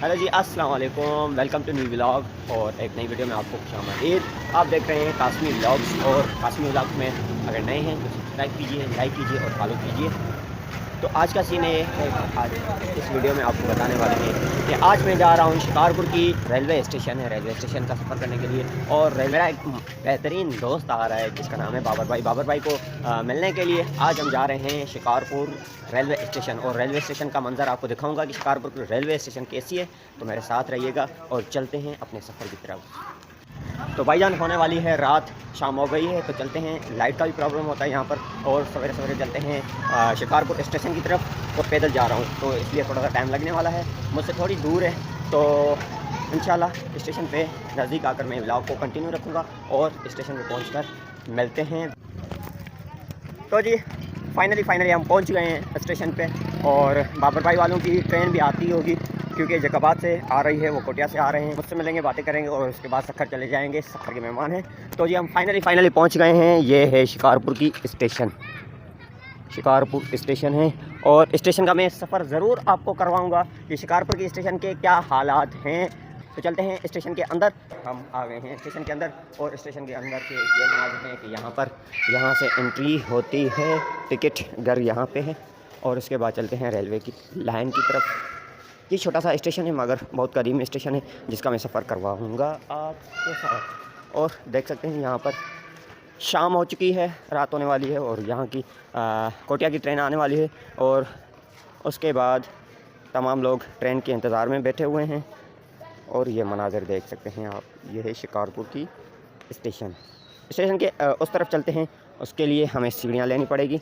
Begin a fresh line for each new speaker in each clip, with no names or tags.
Hello जी, अस्सलाम वालेकुम। Welcome to new vlog और एक नई वीडियो में आपको खुशामदीद। आप देख रहे हैं कासमी व्लॉग्स और कासमी व्लॉग्स में अगर नए हैं तो सब्सक्राइब कीजिए, लाइक कीजिए और फॉलो कीजिए। तो आज का सीन है, आज इस वीडियो में आपको बताने वाले हैं कि आज मैं जा रहा हूँ शिकारपुर की रेलवे स्टेशन है, रेलवे स्टेशन का सफ़र करने के लिए। और मेरा एक बेहतरीन दोस्त आ रहा है जिसका नाम है बाबर भाई। बाबर भाई को मिलने के लिए आज हम जा रहे हैं शिकारपुर रेलवे स्टेशन। और रेलवे स्टेशन का मंजर आपको दिखाऊंगा कि शिकारपुर रेलवे स्टेशन कैसी है। तो मेरे साथ रहिएगा और चलते हैं अपने सफ़र की तरफ। तो भाईजान होने वाली है रात, शाम हो गई है तो चलते हैं। लाइट का भी प्रॉब्लम होता है यहाँ पर। और सवेरे सवेरे चलते हैं शिकारपुर स्टेशन की तरफ। और पैदल जा रहा हूँ तो इसलिए थोड़ा सा टाइम लगने वाला है, मुझसे थोड़ी दूर है। तो इंशाल्लाह स्टेशन पे नज़दीक आकर मैं व्लॉग को कंटिन्यू रखूँगा और स्टेशन पे पहुँचकर मिलते हैं। तो जी फाइनली हम पहुँच गए हैं स्टेशन पे। और बाबर भाई वालों की ट्रेन भी आती होगी क्योंकि जकाबाद से आ रही है, वो कोटिया से आ रहे हैं। मुझसे मिलेंगे, बातें करेंगे और उसके बाद सफ़र चले जाएंगे। सफ़र के मेहमान हैं। तो जी हम फाइनली पहुंच गए हैं। ये है शिकारपुर की स्टेशन, शिकारपुर स्टेशन है। और स्टेशन का मैं सफ़र ज़रूर आपको करवाऊंगा कि शिकारपुर की स्टेशन के क्या हालात हैं। तो चलते हैं स्टेशन के अंदर। हम आ गए हैं स्टेशन के अंदर। और स्टेशन के अंदर के ये मनाज़िर हैं कि यहाँ से एंट्री होती है, टिकट घर यहाँ पे है। और उसके बाद चलते हैं रेलवे की लाइन की तरफ। ये छोटा सा स्टेशन है मगर बहुत करीम स्टेशन है जिसका मैं सफ़र करवाऊँगा आपके साथ। और देख सकते हैं यहाँ पर शाम हो चुकी है, रात होने वाली है और यहाँ की कोटिया की ट्रेन आने वाली है। और उसके बाद तमाम लोग ट्रेन के इंतज़ार में बैठे हुए हैं। और ये मनाज़र देख सकते हैं आप, ये है शिकारपुर की स्टेशन के उस तरफ चलते हैं। उसके लिए हमें सीढ़ियाँ लेनी पड़ेगी।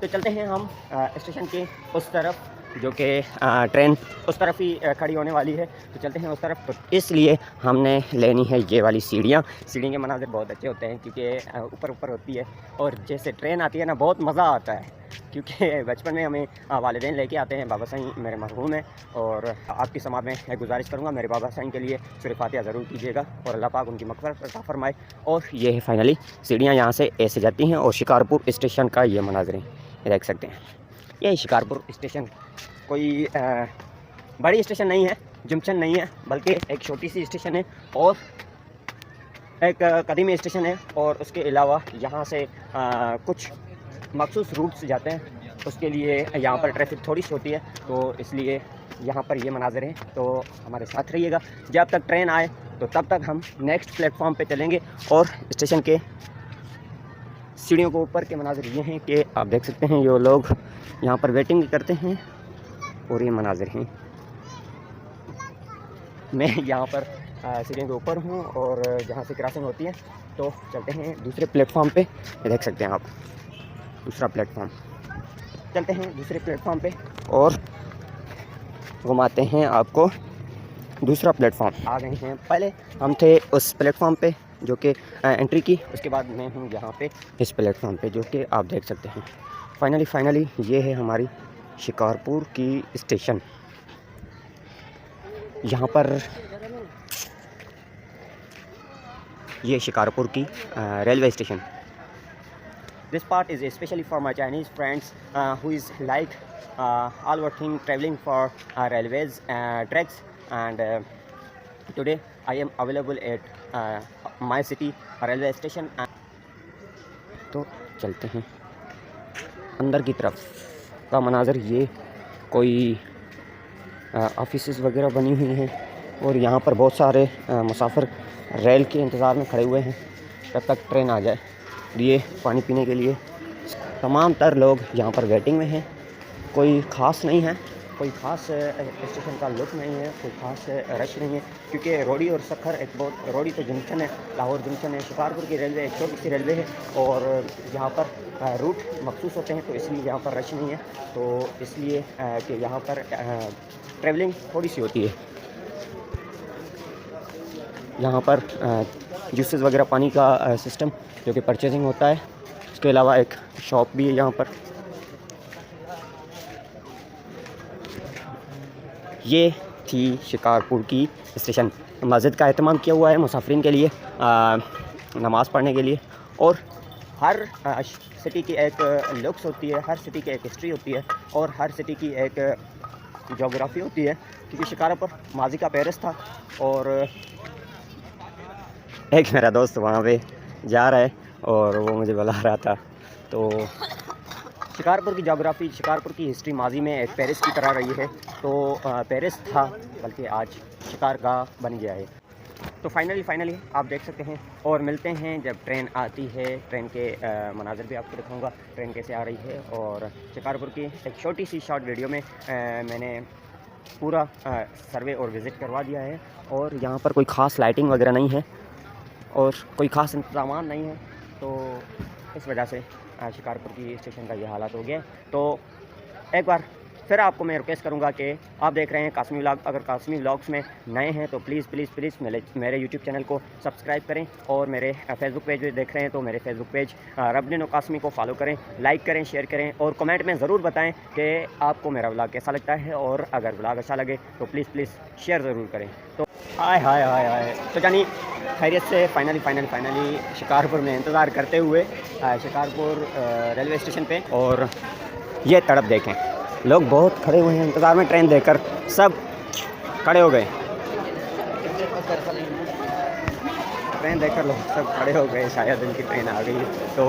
तो चलते हैं हम स्टेशन के उस तरफ, जो कि ट्रेन उस तरफ ही खड़ी होने वाली है। तो चलते हैं उस तरफ। तो इसलिए हमने लेनी है ये वाली सीढ़ियाँ। सीढ़ी के मनाज़र बहुत अच्छे होते हैं क्योंकि ऊपर होती है। और जैसे ट्रेन आती है ना, बहुत मज़ा आता है क्योंकि बचपन में हमें वालिदैन लेके आते हैं। बाबा साईं मेरे मरहूम हैं। और आपकी समात में गुजारिश करूँगा मेरे बाबा साईं के लिए सूरह फातिहा ज़रूर कीजिएगा और अल्लाह पाक उनकी मग़फ़िरत अता फ़रमाए। और ये है फाइनली सीढ़ियाँ यहाँ से ऐसे जाती हैं। और शिकारपुर स्टेशन का ये मनाज़र है, देख सकते हैं। ये शिकारपुर स्टेशन कोई बड़ी स्टेशन नहीं है, जंक्शन नहीं है, बल्कि एक छोटी सी स्टेशन है और एक कदीमी स्टेशन है। और उसके अलावा यहाँ से कुछ मखसूस रूट्स जाते हैं, उसके लिए यहाँ पर ट्रैफिक थोड़ी सी होती है। तो इसलिए यहाँ पर ये मनाज़र हैं। तो हमारे साथ रहिएगा, जब तक ट्रेन आए तो तब तक हम नेक्स्ट प्लेटफॉर्म पे चलेंगे। और स्टेशन के सीढ़ियों के ऊपर के मनाज़र ये हैं कि आप देख सकते हैं, ये लोग यहाँ पर वेटिंग करते हैं। और ये मनाज़र हैं, मैं यहाँ पर सीढ़ियों के ऊपर हूँ और जहाँ से क्रॉसिंग होती है। तो चलते हैं दूसरे प्लेटफॉर्म पे। ये देख सकते हैं आप, दूसरा प्लेटफॉर्म। चलते हैं दूसरे प्लेटफॉर्म पे और घुमाते हैं आपको दूसरा प्लेटफॉर्म। आ गए हैं, पहले हम थे उस प्लेटफॉर्म पे जो कि एंट्री की, उसके बाद मैं हूँ यहाँ पे इस प्लेटफॉर्म पे जो कि आप देख सकते हैं। फाइनली ये है हमारी शिकारपुर की स्टेशन। यहाँ पर ये शिकारपुर की railway station. This part is specially for my Chinese friends who is like all working traveling for railways tracks and today I am available at my city railway station। तो चलते हैं अंदर की तरफ का मनाज़र। ये कोई ऑफिसेस वगैरह बनी हुई हैं और यहाँ पर बहुत सारे मुसाफिर रेल के इंतज़ार में खड़े हुए हैं जब तक ट्रेन आ जाए। ये पानी पीने के लिए तमाम तर लोग यहाँ पर वेटिंग में हैं। कोई ख़ास नहीं है, कोई ख़ास स्टेशन का लुक नहीं है, कोई ख़ास रश नहीं है क्योंकि रोडी और सखर एक बहुत, रोडी तो जंक्शन है, लाहौर जंक्शन है। शिकारपुर की रेलवे एक छोटी सी रेलवे है और यहाँ पर रूट मखसूस होते हैं, तो इसलिए यहाँ पर रश नहीं है। तो इसलिए कि यहाँ पर ट्रैवलिंग थोड़ी सी होती है। यहाँ पर जूसेस वगैरह पानी का सिस्टम जो कि परचेजिंग होता है। उसके अलावा एक शॉप भी है यहाँ पर। ये थी शिकारपुर की स्टेशन। मस्जिद का एहतमाम किया हुआ है मुसाफिरीन के लिए नमाज़ पढ़ने के लिए। और हर सिटी की एक लुक्स होती है, हर सिटी की एक हिस्ट्री होती है और हर सिटी की एक जोग्राफ़ी होती है। क्योंकि शिकारपुर माजी का पेरिस था। और एक मेरा दोस्त वहाँ पे जा रहा है और वो मुझे बुला रहा था। तो शिकारपुर की जोग्राफ़ी, शिकारपुर की हिस्ट्री माजी में एक पेरिस की तरह रही है। तो पेरिस था बल्कि आज शिकारगाह बन गया है। तो फाइनली आप देख सकते हैं और मिलते हैं जब ट्रेन आती है। ट्रेन के मनाज़र भी आपको दिखाऊंगा, ट्रेन कैसे आ रही है। और शिकारपुर की एक छोटी सी शॉर्ट वीडियो में मैंने पूरा सर्वे और विज़िट करवा दिया है। और यहाँ पर कोई ख़ास लाइटिंग वगैरह नहीं है और कोई ख़ास इंतज़ाम नहीं है, तो इस वजह से शिकारपुर की स्टेशन का ये हालात हो गया। तो एक बार फिर आपको मैं रिक्वेस्ट करूंगा कि आप देख रहे हैं कासमी व्लॉग। अगर कासमी व्लॉग्स में नए हैं तो प्लीज़ मेरे यूट्यूब चैनल को सब्सक्राइब करें। और मेरे फेसबुक पेज पे देख रहे हैं तो मेरे फेसबुक पेज रबनीनो कासमी को फॉलो करें, लाइक करें, शेयर करें और कमेंट में ज़रूर बताएं कि आपको मेरा व्लॉग कैसा लगता है। और अगर व्लॉग अच्छा लगे तो प्लीज़ शेयर ज़रूर करें। तो हाय तो जानी खैरियत से फाइनली शिकारपुर में इंतज़ार करते हुए शिकारपुर रेलवे स्टेशन पे। और ये तड़प देखें, लोग बहुत खड़े हुए हैं इंतज़ार में, ट्रेन देखकर सब खड़े हो गए। ट्रेन देखकर लोग सब खड़े हो गए, शायद इनकी ट्रेन आ गई। तो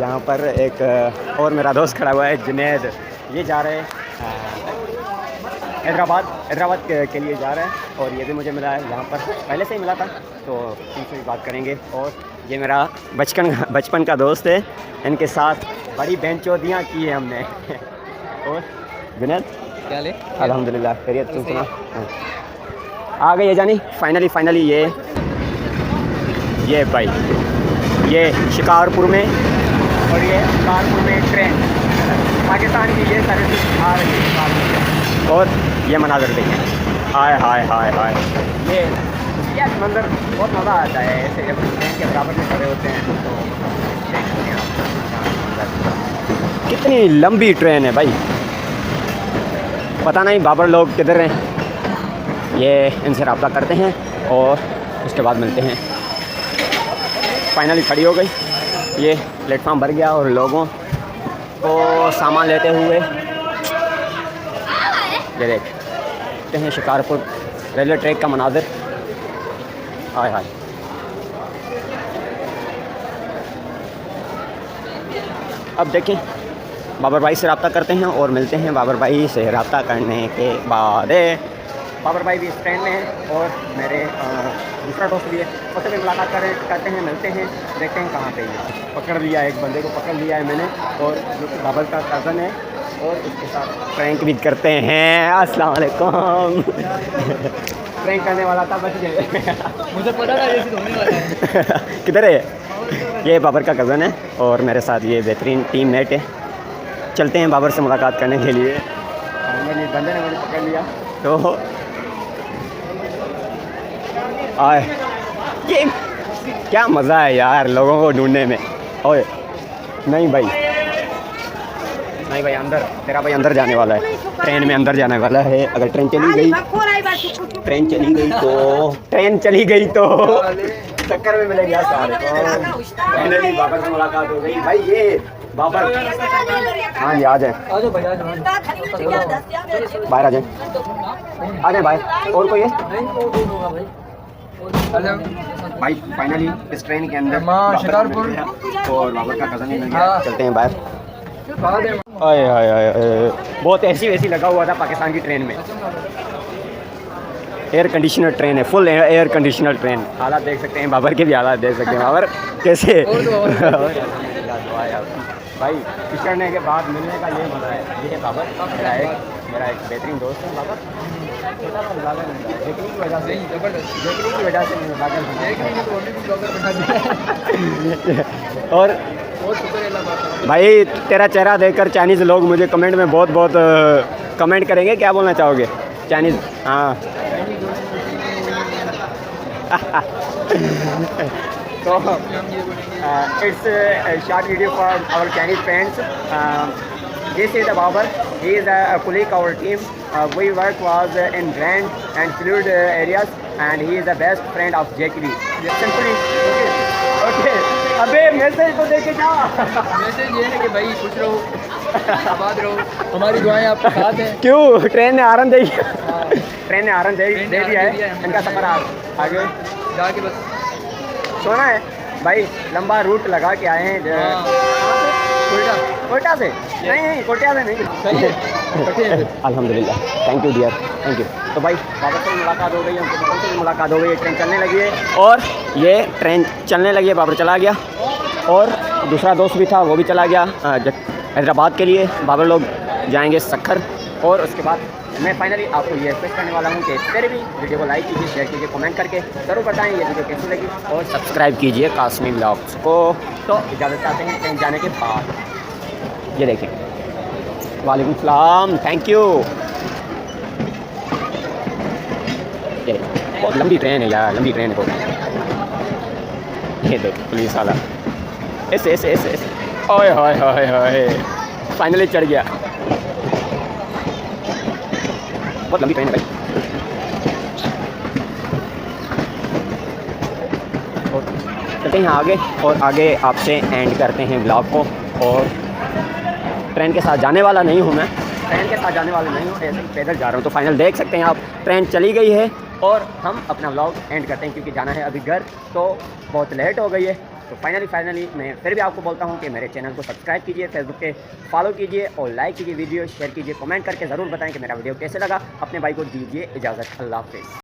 यहाँ पर एक और मेरा दोस्त खड़ा हुआ है जुनैद, ये जा रहे हैं हैदराबाद के लिए जा रहा है। और ये भी मुझे मिला है यहाँ पर, पहले से ही मिला था, तो इनसे भी बात करेंगे। और ये मेरा बचपन का दोस्त है, इनके साथ बड़ी बेंचौदियाँ की है हमने। और जुनैद
क्या ले?
अल्हम्दुलिल्लाह खैरियत, तुम सुना? आ गई है जानी फाइनली ये भाई, ये शिकारपुर में, और ये शिकारपुर में ट्रेन पाकिस्तान की ये सर्विस आ रही है शिकारपुर में। और ये मनाज़र देखें, हाय ये मंजर बहुत मज़ा आता है ऐसे जब ट्रेन के बराबर में खड़े होते हैं। तो देख सकते हैं आप कितनी लंबी ट्रेन है भाई, पता नहीं बाबर लोग किधर हैं। ये इनसे रब्ता करते हैं और उसके बाद मिलते हैं। फाइनली खड़ी हो गई, ये प्लेटफार्म भर गया और लोगों को सामान लेते हुए ये देखते हैं शिकारपुर रेलवे ट्रैक का मनाज़र। हाय अब देखें, बाबर भाई से रब्ता करते हैं और मिलते हैं। बाबर भाई से रब्ता करने के बाद बाबर भाई भी इस ट्रेन में हैं और मेरे दूसरा दोस्त भी है, उससे भी मुलाकात करते हैं, मिलते हैं, देखते हैं कहाँ पे ये पकड़ लिया, एक बंदे को पकड़ लिया है मैंने, और जो कि बाबर का कज़न है, और उसके साथ प्रैंक भी करते हैं। अस्सलाम वालेकुम। प्रैंक करने वाला था, बच गए।
मुझे पता था ये होने वाला है।
किधर है? ये बाबर का कज़न है और मेरे साथ ये बेहतरीन टीम मेट है। चलते हैं बाबर से मुलाकात करने के लिए। बंदे ने मुझे पकड़ लिया तो आए, ये क्या मज़ा है यार लोगों को ढूंढने में। ओए नहीं भाई अंदर, तेरा भाई अंदर जाने वाला है, ट्रेन में अंदर जाने वाला है। अगर ट्रेन चली गई तो चक्कर में मिलेंगे सारे को। फाइनली बाबर से मुलाकात हो गई भाई। ये बाबर, हाँ जी आ जाए, बाहर आ जाए भाई। और कोई है भाई? फाइनली इस ट्रेन के अंदर शिकारपुर और बाबर का कज़न ही मिल गया। चलते हैं बाहर। बहुत ऐसी वैसी लगा हुआ था पाकिस्तान की ट्रेन में। एयर कंडीशनर ट्रेन है, फुल एयर कंडीशनर ट्रेन। हालात देख सकते हैं, बाबर के भी हालात देख सकते हैं। बाबर कैसे भाई पिछड़ने के बाद मिलने का ये मज़ा है। ये बाबर मेरा एक बेहतरीन दोस्त है बाबर। देखने की वजह से और भाई तेरा चेहरा देखकर चाइनीज़ लोग मुझे कमेंट में बहुत कमेंट करेंगे। क्या बोलना चाहोगे? चाइनीज़, हाँ। So it's a short video for our Chinese friends. This is the Babar. He is a colleague of our team. We work was in Grand and Fluid areas, and he is the best friend of JKB. Simply, okay. अबे message तो देके जा।
Message ये है कि भाई खुश रहो, आबाद रहो, हमारी दुआएं आपके साथ हैं।
क्यों? ट्रेन ने आराम देगी। ट्रेन ने हारन दे दिया है, इनका सफ़र आगे
जाके बस
सोना है भाई। लंबा रूट लगा के आए हैं
कोयटा
कोयटा से, नहीं कोयटा से नहीं। अल्हम्दुलिल्लाह, thank you dear, thank you. तो भाई बाबा से मुलाकात हो गई, हमको से मुलाकात हो गई, ट्रेन चलने लगी है और ये ट्रेन चलने लगी है। बाबर चला गया और दूसरा दोस्त भी था, वो भी चला गया हैदराबाद के लिए। बाबर लोग जाएंगे सक्खर और उसके बाद मैं फाइनली आपको ये रिक्वेस्ट करने वाला हूँ कि मेरे भी वीडियो को लाइक कीजिए, शेयर कीजिए, कमेंट करके ज़रूर बताएं ये वीडियो कैसी लगी और सब्सक्राइब कीजिए कासमी व्लॉग्स को। तो इजाज़त चाहते हैं ट्रेन जाने के बाद। ये देखें, वालेकुम सलाम, थैंक यू। ये बहुत लंबी ट्रेन है यार, लंबी ट्रेन है। ये देख पुलिस वाला ऐसे ऐसे ऐसे ऐसे, ओए होए होए होए, फाइनली चढ़ गया। बहुत लंबी ट्रेन है भाई। और चलते हैं आगे और आगे आपसे एंड करते हैं ब्लॉग को। और ट्रेन के साथ जाने वाला नहीं हूँ मैं, ट्रेन के साथ जाने वाला नहीं हूँ, ऐसे ही पैदल जा रहा हूँ। तो फाइनल देख सकते हैं आप, ट्रेन चली गई है और हम अपना व्लॉग एंड करते हैं क्योंकि जाना है अभी घर, तो बहुत लेट हो गई है। तो फाइनली मैं फिर भी आपको बोलता हूँ कि मेरे चैनल को सब्सक्राइब कीजिए, फेसबुक पे फॉलो कीजिए और लाइक कीजिए, वीडियो शेयर कीजिए, कमेंट करके ज़रूर बताएं कि मेरा वीडियो कैसे लगा। अपने भाई को दीजिए इजाज़त, अल्लाह हाफ़िज़।